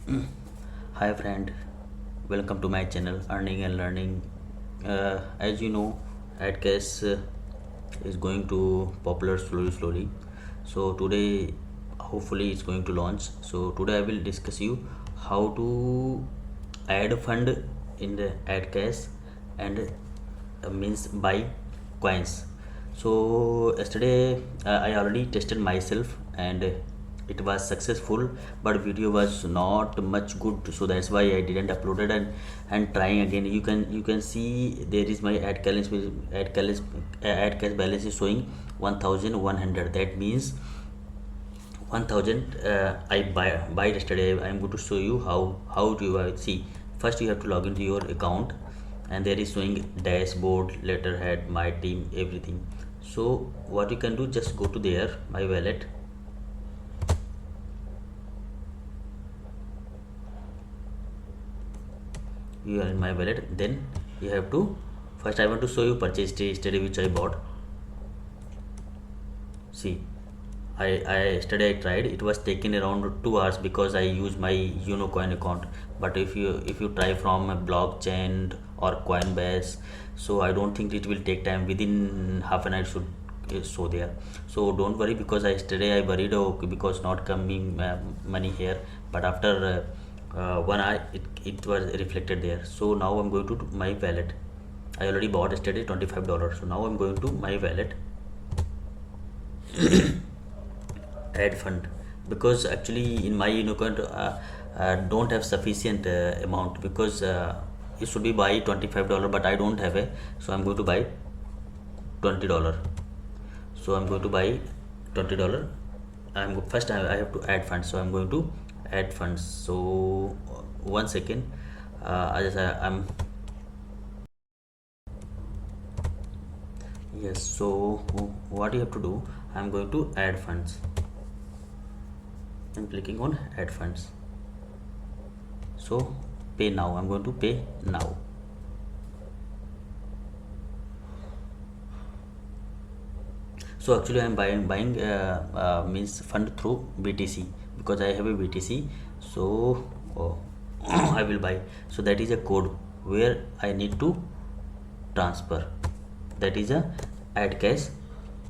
Hi friend, welcome to my channel Earning and Learning. As you know, AdCast is going to popular slowly. So today, hopefully, it's going to launch. So today I will discuss you how to add fund in the AdCast and means buy coins. So yesterday I already tested myself and it was successful, but video was not much good, so that's why I didn't upload it. And trying again, you can see there is my ad cash balance is showing 1100. That means 1000 I buy yesterday. I'm going to show you how do you see. First you have to log into your account, and there is showing dashboard, letterhead, my team, everything. So what you can do, just go to there, my wallet. You are in my wallet. Then you have to, first I want to show you purchase yesterday which I bought. See, I yesterday I tried. It was taking around 2 hours because I use my Unocoin account. But if you try from a blockchain or Coinbase, so I don't think it will take time. Within half an hour it should show there. So don't worry, because yesterday I worried, oh, because not coming money here. But after 1 hour it was reflected there. So now I'm going to my wallet. I already bought yesterday $25. So now I'm going to my wallet, add fund, because actually in my account don't have sufficient amount, because it should be buy $25, but I don't have a, so I'm going to buy $20. So I'm going to buy $20. I have to add funds, so I'm going to add funds. So 1 second, I'm yes. So what you have to do, I'm going to add funds. I'm clicking on add funds. So pay now, I'm going to pay now. So actually I'm buying means fund through BTC, because I have a BTC. So oh, I will buy. So that is a code where I need to transfer. That is a add cash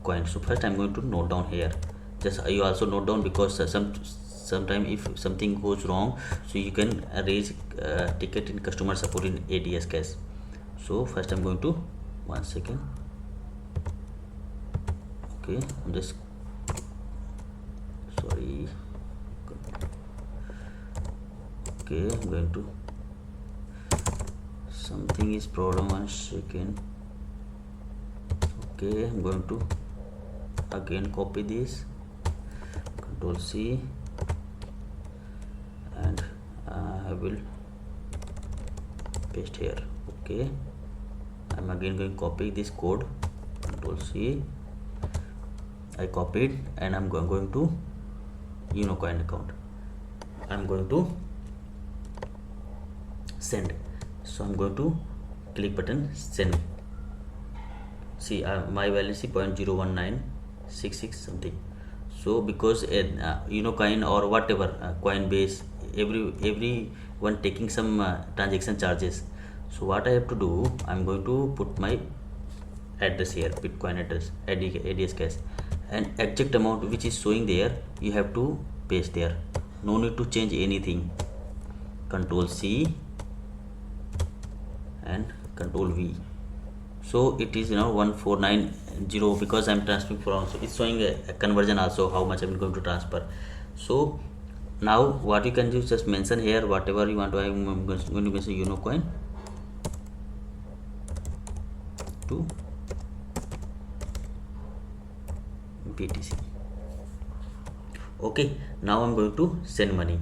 coin. So first I'm going to note down here. Just you also note down, because sometime if something goes wrong, so you can raise ticket in customer support in ADS cash. So first I'm going to, 1 second. Okay, I'm just sorry. Okay, I'm going to, something is problem, 1 second. Okay, I'm going to again copy this, Control C, and I will paste here. Okay, I'm again going to copy this code, Control C. I copied, and I'm going to Unocoin account. I'm going to send. So I'm going to click button send. See, my value is 0.01966 something. So because Unocoin or whatever Coinbase, everyone taking some transaction charges. So what I have to do, I'm going to put my address here, Bitcoin address, ADS cash, and exact amount which is showing there, you have to paste there. No need to change anything. Control C and Control V. So it is 1490, because I'm transferring from, so it's showing a conversion also, how much I'm going to transfer. So now what you can do, just mention here whatever you want to. I'm going to mention Unocoin to BTC. Okay, now I'm going to send money.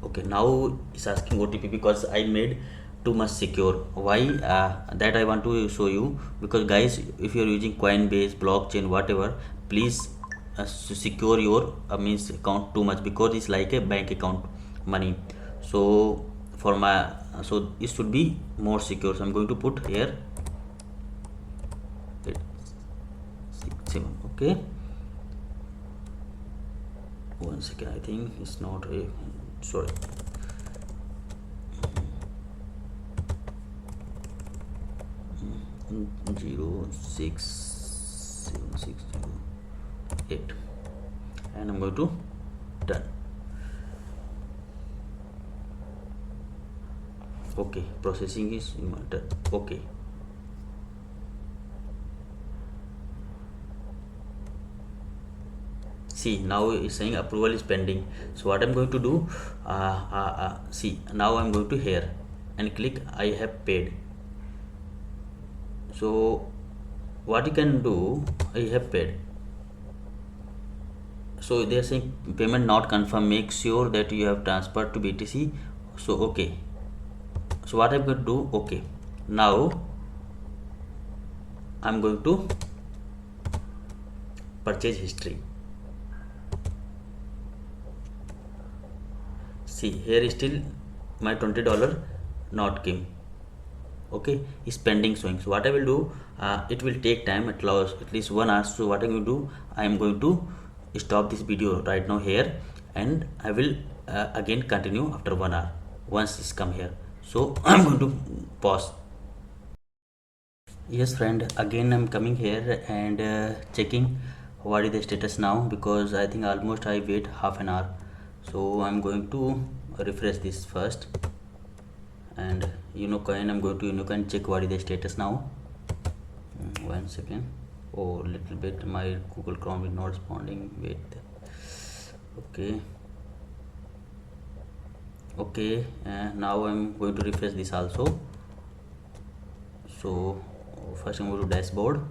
Okay, now it's asking OTP, because I made too much secure. Why that I want to show you, because guys, if you're using Coinbase, blockchain, whatever, please secure your means account too much, because it's like a bank account money. So for my, so it should be more secure. So I'm going to put here 8, 6, 7. Okay, one second, I think it's not a, sorry, 06760 and I'm going to done. Okay, processing is done. Okay, see, now it's saying approval is pending. So what I'm going to do, see, now I'm going to here and click I have paid. So what you can do, I have paid. So they are saying payment not confirmed, make sure that you have transferred to BTC. So okay, so what I'm going to do, okay, now I'm going to purchase history. See, here is still my $20 not came. Okay, is pending showing. So what I will do, it will take time at least 1 hour. So what I'm going to do, I am going to stop this video right now here, and I will again continue after 1 hour once it's come here. So I'm going to pause. Yes friend, again I'm coming here and checking what is the status now, because I think almost I wait half an hour. So I'm going to refresh this first, and Unocoin, I'm going to Unocoin, check what is the status now. 1 second. Oh, little bit my Google Chrome is not responding. Wait. Okay, now I'm going to refresh this also. So first I'm going to dashboard.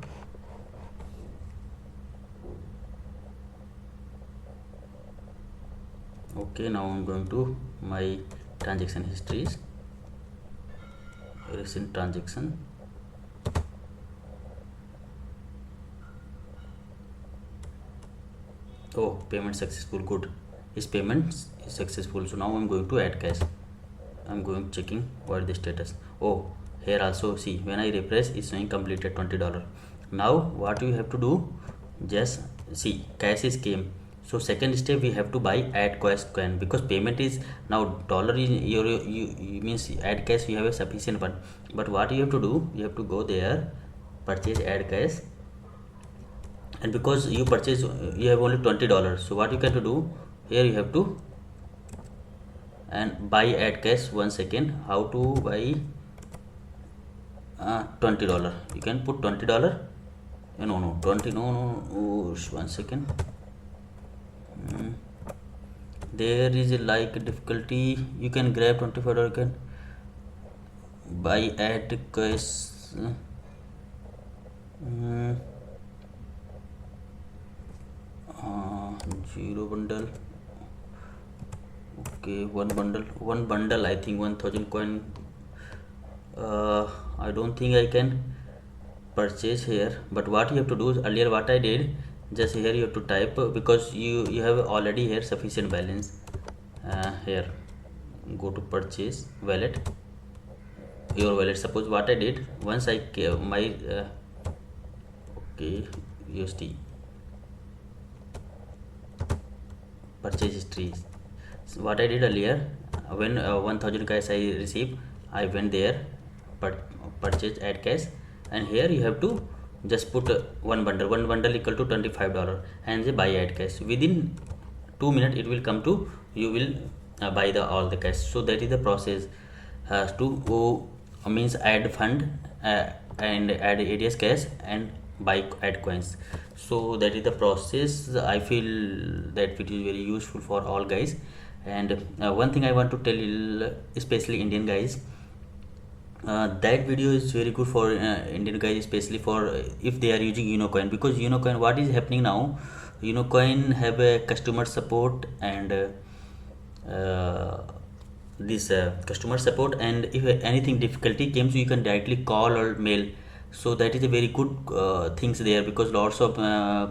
Okay, now I'm going to my transaction histories, recent transaction. Oh, payment successful, good. His payment is successful. So now I'm going to add cash. I'm going checking what is the status. Oh, here also see, when I refresh it's showing completed $20. Now what we have to do, just see, cash is came. So second step, we have to buy add cash coin, because payment is now dollar is you means add cash, you have a sufficient one. But what you have to do, you have to go there, purchase add cash, and because you purchase, you have only $20. So what you can do, here you have to and buy add cash. 1 second, how to buy $20? You can put $20. No 20, no, oh, 1 second. There is a like difficulty. You can grab $25. You can buy add cash. Zero bundle. Okay, one bundle, I think 1000 coin. I don't think I can purchase here, but what you have to do is, earlier what I did, just here you have to type, because you have already here sufficient balance. Here go to purchase wallet, your wallet. Suppose what I did, once I my okay, USD purchase history. So what I did earlier, when 1000 cash I received, I went there, but purchase add cash, and here you have to just put one bundle equal to $25, and say buy add cash. Within 2 minutes it will come to, you will buy all the cash. So that is the process to go, means add fund and add ADS cash and buy add coins. So that is the process. I feel that it is very useful for all guys. And one thing I want to tell you, especially Indian guys, that video is very good for Indian guys, especially for if they are using Unocoin, because Unocoin, what is happening now, Unocoin have a customer support, and this customer support, and if anything difficulty comes, you can directly call or mail. So that is a very good things there, because lots of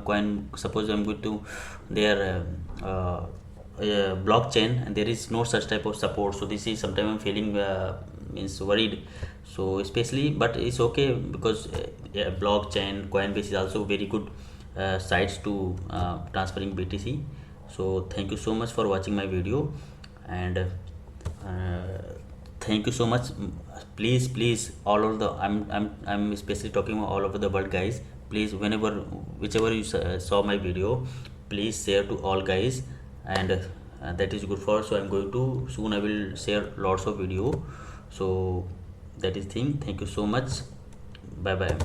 coin, suppose I'm going to their blockchain, and there is no such type of support. So this is sometimes I'm feeling means worried. So especially, but it's okay, because blockchain, Coinbase is also very good sites to transferring BTC. So thank you so much for watching my video, and thank you so much. Please all over the, I'm especially talking about all over the world, guys. Please, whenever, whichever you saw my video, please share to all, guys. And that is good for, so I'm going to soon, I will share lots of video. So that is thing. Thank you so much. Bye bye.